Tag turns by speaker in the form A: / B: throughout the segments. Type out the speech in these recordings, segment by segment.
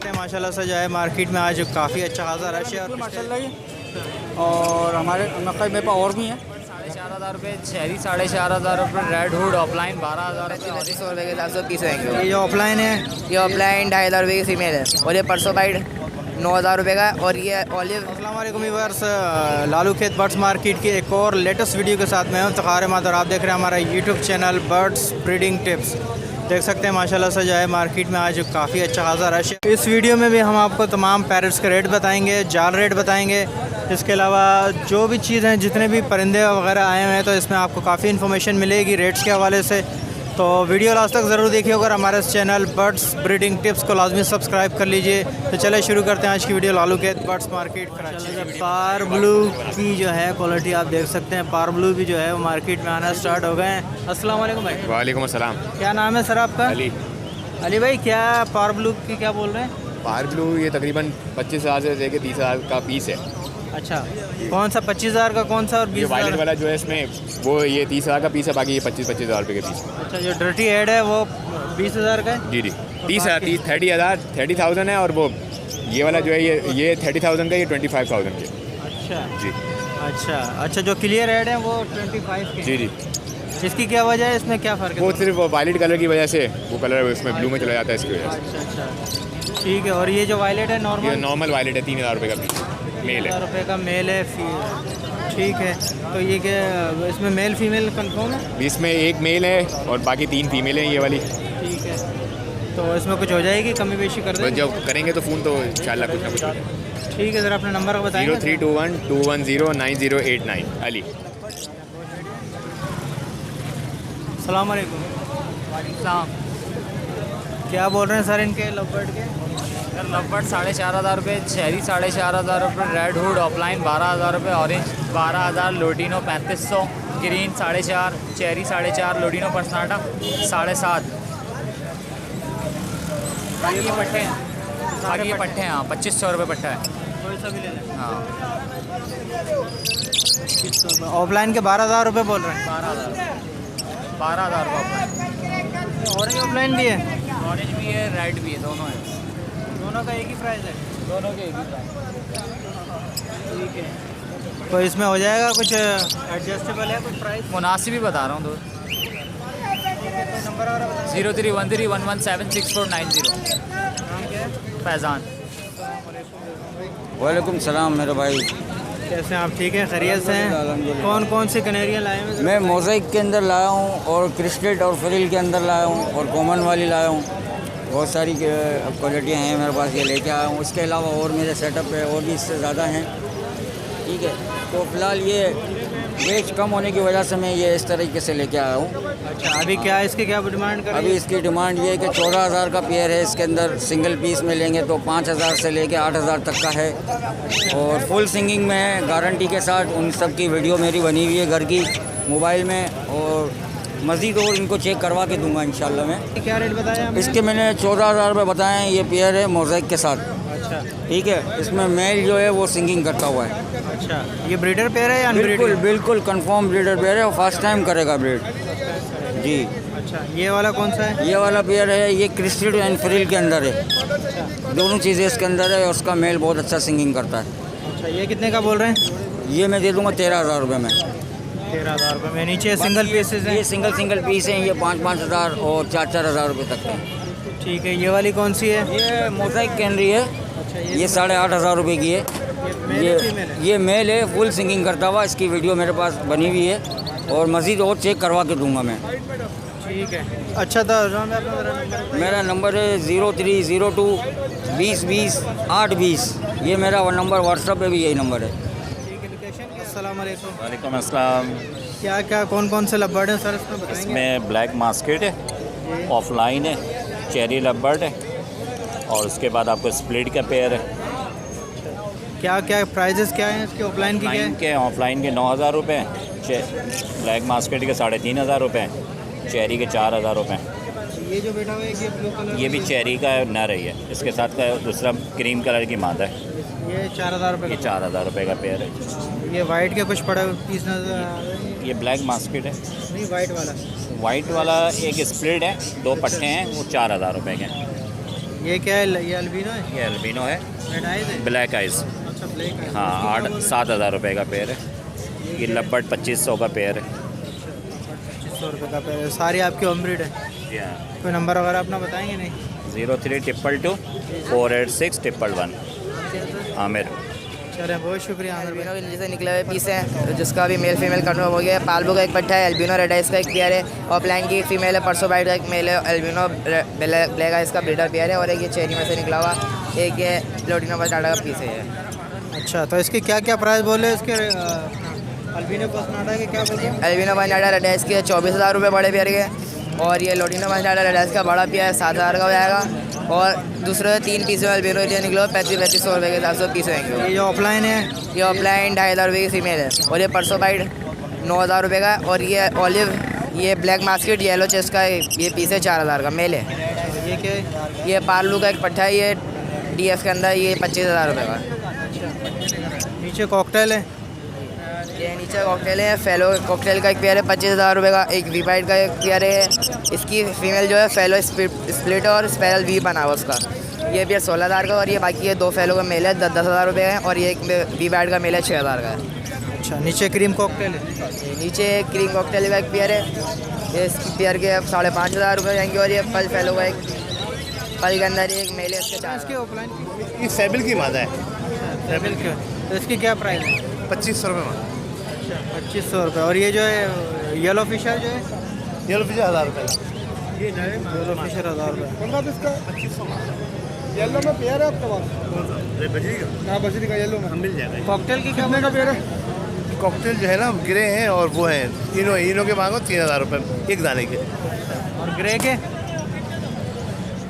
A: सकते हैं माशाल्लाह से जो है मार्केट में आज काफ़ी अच्छा खासा रश है और
B: माशाल्लाह। और हमारे मकई में पास और भी हैं।
C: 4,500 रुपये चेरी, 4,500 रुपये रेड हुड, ऑफलाइन 12,000
D: ₹100 के हिसाब से 30 होंगे।
A: ये जो ऑफलाइन है
D: ये ऑफलाइन 2,500 रुपये की फीमेल है और ये परसों बाइड 9,000 रुपये का। और ये ऑलिव।
A: अस्सलाम वालेकुम व्यूअर्स, लालू खेत बर्ड्स मार्केट की एक और लेटेस्ट वीडियो के साथ मैं हूं तखार अहमद और आप देख रहे हैं हमारा YouTube channel birds breeding tips. देख सकते हैं माशाल्लाह से जो है मार्केट में आज काफ़ी अच्छा खासा रश है। इस वीडियो में भी हम आपको तमाम पैरट्स के रेट बताएंगे, जाल रेट बताएंगे। इसके अलावा जो भी चीज़ हैं, जितने भी परिंदे वगैरह आए हुए हैं, तो इसमें आपको काफ़ी इन्फॉर्मेशन मिलेगी रेट्स के हवाले से। तो वीडियो लास्ट तक ज़रूर देखिए। अगर हमारे इस चैनल बर्ड्स ब्रीडिंग टिप्स को लाजमी सब्सक्राइब कर लीजिए। तो चले शुरू करते हैं आज की वीडियो लालू के बर्ड्स मार्केट कराची। पार ब्लू की जो है क्वालिटी आप देख सकते हैं, पार ब्लू भी जो है वो मार्केट में आना स्टार्ट हो गए हैं। अस्सलाम वालेकुम भाई।
E: वालेकुम अस्सलाम।
A: क्या नाम है सर आपका?
E: अली।
A: अली भाई, क्या पार ब्लू की क्या बोल रहे हैं?
E: पार ब्लू ये तकरीबन 25,000 से लेकर 30,000 का पीस है।
A: अच्छा, कौन सा 25,000 का, कौन सा और
E: ये
A: 20,000?
E: वायलेट वाला जो है इसमें वो ये 30,000 का पीस है, बाकी ये 25,000 रुपये के पीस।
A: अच्छा, जो डर्टी हेड है वो 20,000 का है?
E: जी 30,000 है। और वो ये वाला जो है ये 30,000 का, ये 25,000 के।
A: अच्छा
E: जी
A: अच्छा, जो क्लियर हेड है वो 25 के।
E: जी
A: इसकी क्या वजह है, इसमें क्या फ़र्क है?
E: वो सिर्फ वायलेट कलर की वजह से वो कलर इसमें ब्लू में चला जाता है, इसकी वजह से।
A: अच्छा, ठीक है। और ये जो वायलेट है
E: ये नॉर्मल वायलेट है, 3,000 रुपये का पीस, मेल है।
A: रुपये का मेल है, ठीक है। तो ये क्या इसमें मेल फीमेल कंफर्म है?
E: इसमें एक मेल है और बाकी 3 फीमेल हैं ये वाली।
A: ठीक है, तो इसमें कुछ हो जाएगी, कमी बेशी कर
E: तो
A: देंगे?
E: जब करेंगे तो फ़ोन तो इंशाल्लाह कुछ ना कुछ हो जाएगा।
A: ठीक है, ज़रा अपना नंबर बताइए।
E: 0321-210-9089 अली।
A: अस्सलाम वालेकुम। क्या बोल रहे हैं सर इनके लवबर्ड के?
C: सर लवबर्ड 4,500 रुपये, चेरी 4,500 रुपये, रेड हुड ऑफलाइन 12,000 रुपये, ऑरेंज 12,000, लोडिनो 3,500, ग्रीन 4,500, चेरी 4,500, लोडिनो पर्सनाटा 7,500। बाकी ये पट्टे हैं, हाँ 2,500 रुपये पट्टा है।
A: कोई सा भी ले लें।
C: हाँ
A: ऑफलाइन के 12,000 रुपये बोल रहे हैं।
C: 12,000 रुपये ऑफलाइन।
A: ऑरेंज ऑफलाइन भी है?
C: ऑरेंज भी है, रेड भी है, दोनों है।
A: दोनों का एक ही प्राइस है?
C: दोनों के एक ही प्राइस।
A: ठीक है, तो इसमें हो जाएगा कुछ एडजस्टेबल है कुछ प्राइस?
C: मुनासिब ही बता रहा हूँ दो।
A: नंबर और बताइए।
C: 03131176,490।
A: नाम क्या है?
C: फैज़ान।
B: वालेकुम सलाम मेरे भाई।
A: कैसे हैं आप? ठीक है, खैरियत से हैं? कौन कौन सी कनेरियाँ लाए हैं?
B: मैं मोज़ेक के अंदर लाया हूँ और क्रिस्टल और फ्रिल के अंदर लाया हूँ और कॉमन वाली लाया हूँ। बहुत सारी क्वालिटियाँ हैं मेरे पास, ये लेके आया हूँ। उसके अलावा और मेरे सेटअप पे और भी इससे ज़्यादा हैं। ठीक है, तो फ़िलहाल ये वेज कम होने की वजह से मैं ये इस तरीके से लेके आया हूँ।
A: अच्छा, अभी क्या इसकी क्या डिमांड कर रही
B: अभी
A: है?
B: इसकी डिमांड ये है कि 14,000 का पेयर है। इसके अंदर सिंगल पीस में लेंगे तो 5,000 से लेके 8,000 तक का है और फुल सिंगिंग में है, गारंटी के साथ। उन सब की वीडियो मेरी बनी हुई है घर की मोबाइल में, और मज़ीद और इनको चेक करवा के दूंगा इंशाल्लाह मैं।
A: क्या रेट बताया आपने?
B: इसके मैंने 14,000 रुपये बताए हैं। ये पेयर है मोज़ेक के साथ।
A: अच्छा
B: ठीक है, इसमें मेल जो है वो सिंगिंग करता हुआ है।
A: अच्छा, ये ब्रीडर पेयर है या
B: बिल्कुल
A: अनब्रीड?
B: बिल्कुल कंफर्म ब्रीडर पेयर है और फर्स्ट टाइम करेगा ब्रीड। जी।
A: अच्छा, ये वाला कौन सा है?
B: ये वाला पेयर है, ये क्रिस्टल एंड फ्रिल के अंदर है। दोनों चीज़ें इसके अंदर है और उसका मेल बहुत अच्छा सिंगिंग करता है।
A: अच्छा, ये कितने का बोल रहे हैं?
B: ये मैं दे दूंगा 13,000 रुपये में।
A: 13,000 रुपये में। नीचे सिंगल पीसेस हैं?
B: ये सिंगल पीस हैं। ये 5,000 और 4,000 रुपये तक हैं।
A: ठीक है, ये वाली कौन सी है?
B: ये मोज़ेक कैनरी है।
A: अच्छा,
B: ये 8,500 रुपये की है। ये मेल है, फुल सिंगिंग करता हुआ। इसकी वीडियो मेरे पास बनी हुई है और मज़ीद और चेक करवा के दूंगा मैं।
A: ठीक है, अच्छा था।
B: मेरा नंबर है 0302-2020-820। ये मेरा नंबर व्हाट्सएप पे भी यही नंबर है।
A: अस्सलाम वालेकुम।
F: वालेकुम अस्सलाम।
A: क्या क्या कौन कौन से लबर्ड हैं सर इसमें बताएंगे?
F: इसमें ब्लैक मास्केट है, ऑफलाइन है, चेरी लबर्ड है और उसके बाद आपको स्प्लिट का पेयर है।
A: क्या क्या प्राइजेस क्या हैं इसके? ऑफलाइन की क्या है?
F: के ऑफलाइन के 9,000 रुपये, ब्लैक मास्केट के 3,500 रुपये, चेरी के 4,000 रुपये।
A: ये जो बैठा हुआ है ये ब्लू कलर
F: ये भी चेरी का नर है। ये इसके साथ का दूसरा क्रीम कलर की मादा है।
A: ये 4,000 रुपये
F: ये 4,000 रुपये का पेयर है।
A: ये वाइट के कुछ पड़े पीस नजर आ रहे हैं?
F: ये ब्लैक मास्केट है।
A: नहीं, वाइट वाला।
F: वाइट वाला एक स्प्लिट है, 2 पट्टे हैं, वो 4,000 रुपये के हैं।
A: ये क्या है, ये अल्बिनो है,
F: ये अल्बिनो है,
A: रेड आइज है।
F: Black eyes.
A: अच्छा ब्लैक है।
F: हाँ, 7,000 रुपये का पेयर है। ये लबर्ड 2500 का पेयर है।
A: 2500 रुपये का पेयर है। सारी आपकी होम ब्रीड है।
F: जी हाँ।
A: कोई नंबर वगैरह अपना बताएंगे नहीं?
F: 0322 486 111 आमिर।
A: चलें, बहुत शुक्रिया आमिर भाई।
D: एल्बिनो के नीचे से निकले हुए पीस हैं, जिसका भी मेल फीमेल कन्फर्म हो गया है। पालबू का एक पट्टा है, एल्बिनो रेड आइज का एक पेयर है, ऑफलाइन की एक फीमेल है, परसों बाइट का एक मेल है, एल्बिनो ब्लैक आइज का ब्रीडर पेयर है, और एक ये चेरी में से निकला हुआ एक ये लोटिनो पटाटा का पीस है ये।
A: अच्छा, तो इसके क्या क्या प्राइस बोले इसके? अल्बिनो पसनाडा के क्या बोले?
D: एल्बिनो पटाटा रेड आइज के 24,000 रुपये बड़े पेयर के, और ये लोटिनो पटाटा रेड आइज का बड़ा पेयर है 7,000 का हो जाएगा, और दूसरे 3 पीस में एल्बिनो ये निकलो 3500 रुपये के हिसाब से पीस होंगे।
C: ये जो ऑफलाइन है,
D: ये ऑफलाइन 2,500 रुपये की फीमेल है, और ये परसों बाइट 9,000 रुपये का, और ये ऑलिव ये ब्लैक मास्केट येलो चेस्ट का ये पीस है 4,000 का मेल है।
A: ये क्या है?
D: ये पार्लू का एक पट्टा है, ये DF के अंदर ये 25,000 रुपये का।
A: नीचे कॉकटेल है।
D: ये नीचे कॉकटेल है, फेलो कॉकटेल का एक पेयर है 25,000 रुपये का, एक वी बाइट का एक पेयर है, इसकी फीमेल जो है फेलो स्प्लिट और स्पेरल वी बना हुआ उसका, ये पेयर 16,000 का, और ये बाकी ये 2 फेलो का मेल है 10,000 रुपये है, और ये एक वी बाइट का मेल है 6,000 का है।
A: अच्छा, नीचे क्रीम कॉकटेल है।
D: नीचे क्रीम कॉकटेल का एक पेयर है, ये इसकी पेयर के 5,500 रुपये जाएंगे, और ये पल फेलो का एक पल के अंदर एक मेल है इसके 4,000।
A: ऑफलाइन
G: ये सेबिल की मादा है,
A: टेबल के, तो इसकी क्या प्राइस है?
G: 2500 रुपये मादा।
A: 2500 रुपये। और ये जो है येलो फिशर जो है,
G: येलो फिशर 1,000 रुपये।
A: येलो फिशर 1,000 रुपये।
G: येलो में पेयर है आपके पास? बजरी का? हाँ, बजरी का येलो में मिल जाएगा।
A: कॉकटेल की
G: कितने का पेयर है? कॉकटेल जो है ना ग्रे हैं, और वो हैं इनो के मांगो 3,000 रुपये एक दाने के।
A: और ग्रे के?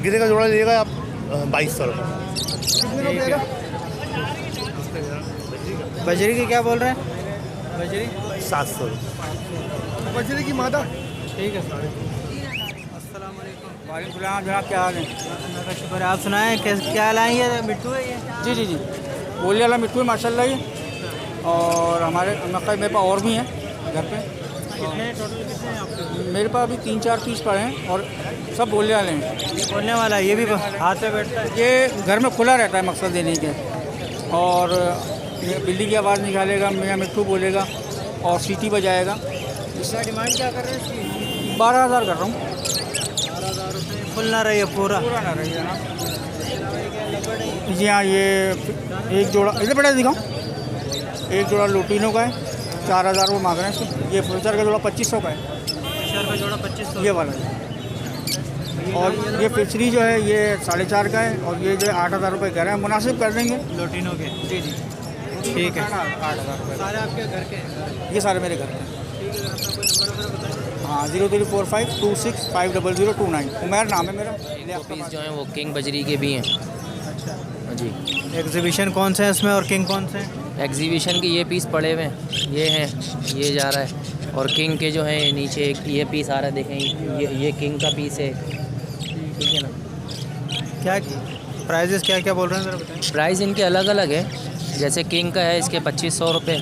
G: ग्रे का जोड़ा लीजिएगा आप 2,200 रुपये। कितने का पेयर है?
A: बजरी की क्या बोल रहे हैं? बजरी
G: 700 रुपये। बजरी की मादा।
A: ठीक है सर। अस्सलाम वालेकुम।
H: वालेकुम सलाम जनाब, क्या हाल है?
A: अल्लाह का शुक्र है। आप सुनाएं क्या लाएँ? ये मिट्टू है ये?
H: जी जी जी, बोले वाला मिट्टू है माशाल्लाह ये, और हमारे मेरे पास और भी हैं घर पे।
A: कितने टोटल कितने हैं आपके?
H: मेरे पास अभी 3-4 पीस पड़े हैं, और सब बोलने वाले हैं।
A: ये बोलने वाला है, ये भी हाथ पे बैठता है।
H: ये घर में खुला रहता है मकसद देने के, और ये बिल्ली की आवाज़ निकालेगा, मियाँ मिट्टू बोलेगा और सीटी बजाएगा।
A: इसका डिमांड क्या कर रहे हैं इसकी?
H: 12,000 कर रहा हूँ।
A: 12,000 रुपये। फुल ना रही है पूरा?
H: पूरा ना रही है ना। जी हाँ, ये एक जोड़ा इधर बड़ा दिखाऊँ, एक जोड़ा लुटीनो का है 4,000 रुपये मांग रहे हैं इसको। ये फ्यूचर का जोड़ा 2500 का है,
A: फिशर का जोड़ा 2500
H: ये वाला है। और ये फिशरी जो है ये 4,500 का है, और ये जो है 8,000 रुपये कह रहे हैं, मुनासिब कर देंगे।
A: लोटिनो के?
H: जी जी,
A: ठीक है।
H: 8,000 रुपये
A: सारे आपके घर के हैं?
H: ये सारे मेरे घर के हैं।
A: ठीक है, अपना कोई नंबर वगैरह बताएं।
H: हाँ, 034526500029। उमैर नाम है मेरा।
I: पीस जो हैं वो किंग बजरी के भी हैं।
A: अच्छा
I: जी,
A: एग्जीबिशन कौन से हैं इसमें, और किंग कौन से हैं?
I: एग्जीबिशन के ये पीस पड़े हुए हैं, ये हैं, ये जा रहा है, और किंग के जो हैं नीचे एक ये पीस आ रहा है, देखें ये किंग का पीस है। ठीक है ना।
A: क्या प्राइजेस क्या क्या बोल रहे हैं ज़रा बताएं।
I: प्राइस इनके अलग अलग है, जैसे किंग का है इसके 2500 रुपये,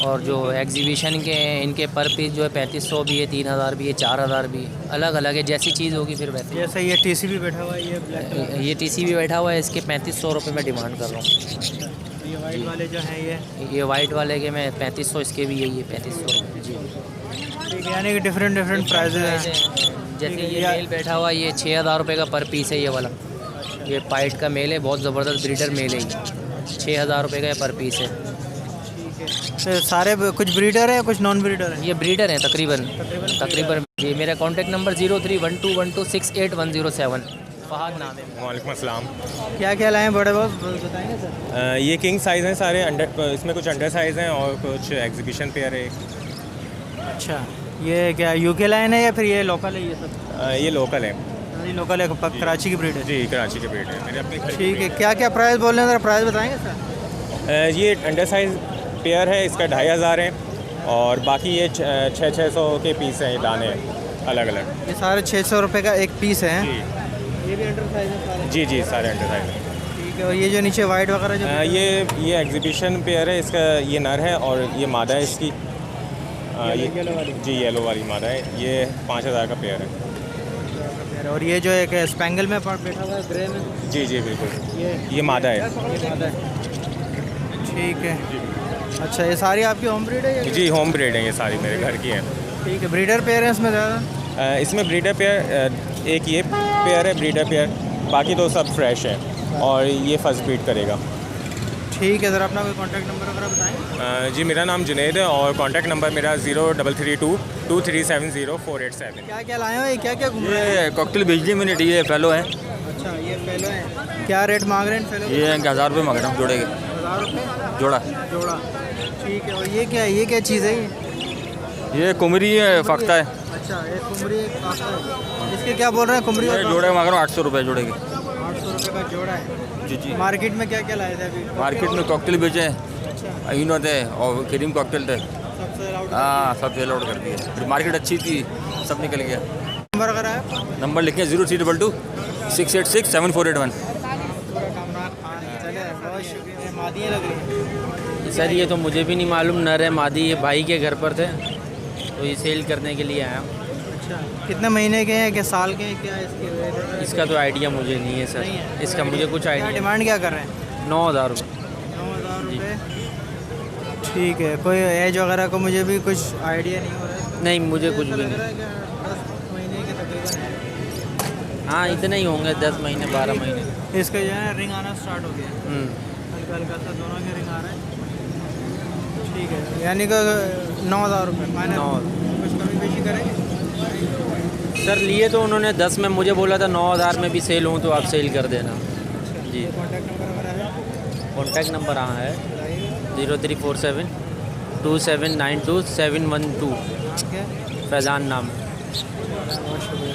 I: और जो एग्जीबिशन के हैं इनके पर पीस जो है 3500 भी है, 3,000 भी है, 4,000 भी है, अलग अलग है, जैसी चीज़ होगी फिर वैसे।
A: जैसे ये TC भी बैठा हुआ है, ये ब्लैक,
I: ये TC भी बैठा हुआ है, इसके 3500 रुपये मैं डिमांड कर रहा हूँ।
A: ये वाइट वाले जो हैं
I: ये वाइट वाले के मैं 3500, इसके भी यही है 3500 रुपये। जी,
A: ठीक है, यानी कि डिफरेंट प्राइजेस हैं।
I: जैसे ये मेल बैठा हुआ है, ये 6,000 रुपये का पर पीस है, ये वाला ये पाइट का मेल है, बहुत ज़बरदस्त ब्रीडर मेल है, 6,000 रुपये का पर पीस है।
A: तो सारे कुछ ब्रीडर है, कुछ नॉन ब्रीडर है?
I: ये ब्रीडर हैं तकरीबन। जी, मेरा कॉन्टैक्ट नंबर 031212681107, फहाद नाम है।
E: वालेकुम अस्सलाम।
A: क्या क्या लाए हैं बड़े बॉस, बताएंगे सर?
E: ये किंग साइज़ हैं सारे, इसमें कुछ अंडर साइज़ हैं और कुछ एग्जीबिशन पेयर है।
A: अच्छा, ये क्या UK लाइन है या फिर ये लोकल है? ये सब
E: ये लोकल है।
A: ये लोकल है, कराची की ब्रीड है?
E: जी, कराची के ब्रीड है मेरे अपने।
A: ठीक है, क्या क्या प्राइस बोल रहे हैं, ज़रा प्राइस बताएंगे सर?
E: ये अंडर साइज़ पेयर है, इसका 2,500 है, और बाकी ये 600 के पीस हैं, दाने हैं अलग अलग।
A: ये सारे 600 रुपये का एक पीस है?
E: जी
A: ये भी अंडर साइज है सारे?
E: जी जी, सारे अंडर साइज़ हैं।
A: ठीक है, और ये जो नीचे वाइट वगैरह जो
E: ये एग्जीबिशन पेयर है, इसका ये नर है और ये मादा है इसकी। ये
A: येलो वाली?
E: जी, येलो वाली मादा है, ये 5,000 का पेयर है।
A: पेयर है। और ये जो एक स्पेंगल में बैठा हुआ है ग्रे में,
E: जी जी बिल्कुल,
A: ये
E: मादा है।
A: ये मादा है। ठीक है। अच्छा, ये सारी आपकी होम ब्रीड है?
E: जी होम ब्रीड है, ये सारी मेरे घर की हैं।
A: ठीक है। ब्रीडर पेयर है इसमें ज़्यादा?
E: इसमें ब्रीडर पेयर एक ये पेयर है ब्रीडर पेयर, बाकी तो सब फ्रेश है और ये फर्स्ट ब्रीड करेगा।
A: ठीक है सर, अपना कोई कॉन्टैक्ट नंबर वगैरह बताएँ?
E: जी मेरा नाम जुनैद है और कॉन्टैक्ट नंबर मेरा 03322370
A: क्या क्या लाए हो, ये क्या क्या घूम रहे हैं?
B: ये कॉकटेल बिजली मिनट, ये फेलो है,
A: अच्छा, ये फेलो है। क्या रेट मांग रहे हैं फेलो?
B: ये 1000 रुपये मांग रहा हूँ जोड़े के,
A: 1000 रुपये
B: जोड़ा।
A: जोड़ा। ठीक है। और ये क्या है, ये क्या चीज़ है
B: ये कुमरी है, फख्ता है,
A: अच्छा, ये कुमरी एक काका है। इसके क्या बोल रहे हैं कुमरी?
B: ये जोड़े मांग रहा हूँ 800 रुपये जोड़े के।
A: 800 रुपये का जोड़ा है।
B: जी जी।
A: मार्केट में क्या क्या लाए थे अभी?
B: मार्केट में कॉकटेल बेचे हैं, इनो थे और क्रीम कॉकटेल थे।
A: सबसे लाउड
B: हाँ, सब सेल आउट कर दिए, मार्केट अच्छी थी, सब निकल गया।
A: नंबर वगैरह है?
B: नंबर लिखें 0322 686 7481।
A: चले, बहुत शुक्रिया। मादियाँ लग रही हैं।
I: सर ये तो मुझे भी नहीं मालूम, नर है मादी, ये भाई के घर पर थे तो ये सेल करने के लिए आया हूँ।
A: अच्छा, कितने महीने के हैं, क्या साल के हैं, क्या इसके?
I: इसका तो आइडिया मुझे नहीं है सर, इसका मुझे कुछ
A: क्या
I: आइडिया।
A: डिमांड क्या कर रहे हैं?
I: 9000 रुपये।
A: 9000 रुपये। ठीक है। कोई एज वगैरह को मुझे भी कुछ आइडिया नहीं हो रहा है।
I: नहीं, मुझे कुछ भी
A: लग
I: नहीं।
A: रहा है कि 10 महीने के तकरीबन।
I: हाँ, इतने ही होंगे, 10 महीने 12 महीने।
A: इसका जो है रिंग आना स्टार्ट हो गया,
I: हम्म।
A: हल्का हल्का सा दोनों के रिंग आ रहे हैं। ठीक है, यानी कि 9000 रुपये फाइनल।
I: 9
A: कुछ कमी पेशी करेंगे?
I: सर लिए तो उन्होंने 10 में, मुझे बोला था 9000 में भी सेल हूँ तो आप सेल कर देना। जी।
A: कॉन्टैक्ट नंबर वगैरह है?
I: कॉन्टैक्ट नंबर हाँ है 0347 2792 712।
A: ठीक है।
I: फैज़ान नाम है।
A: बहुत शुक्रिया।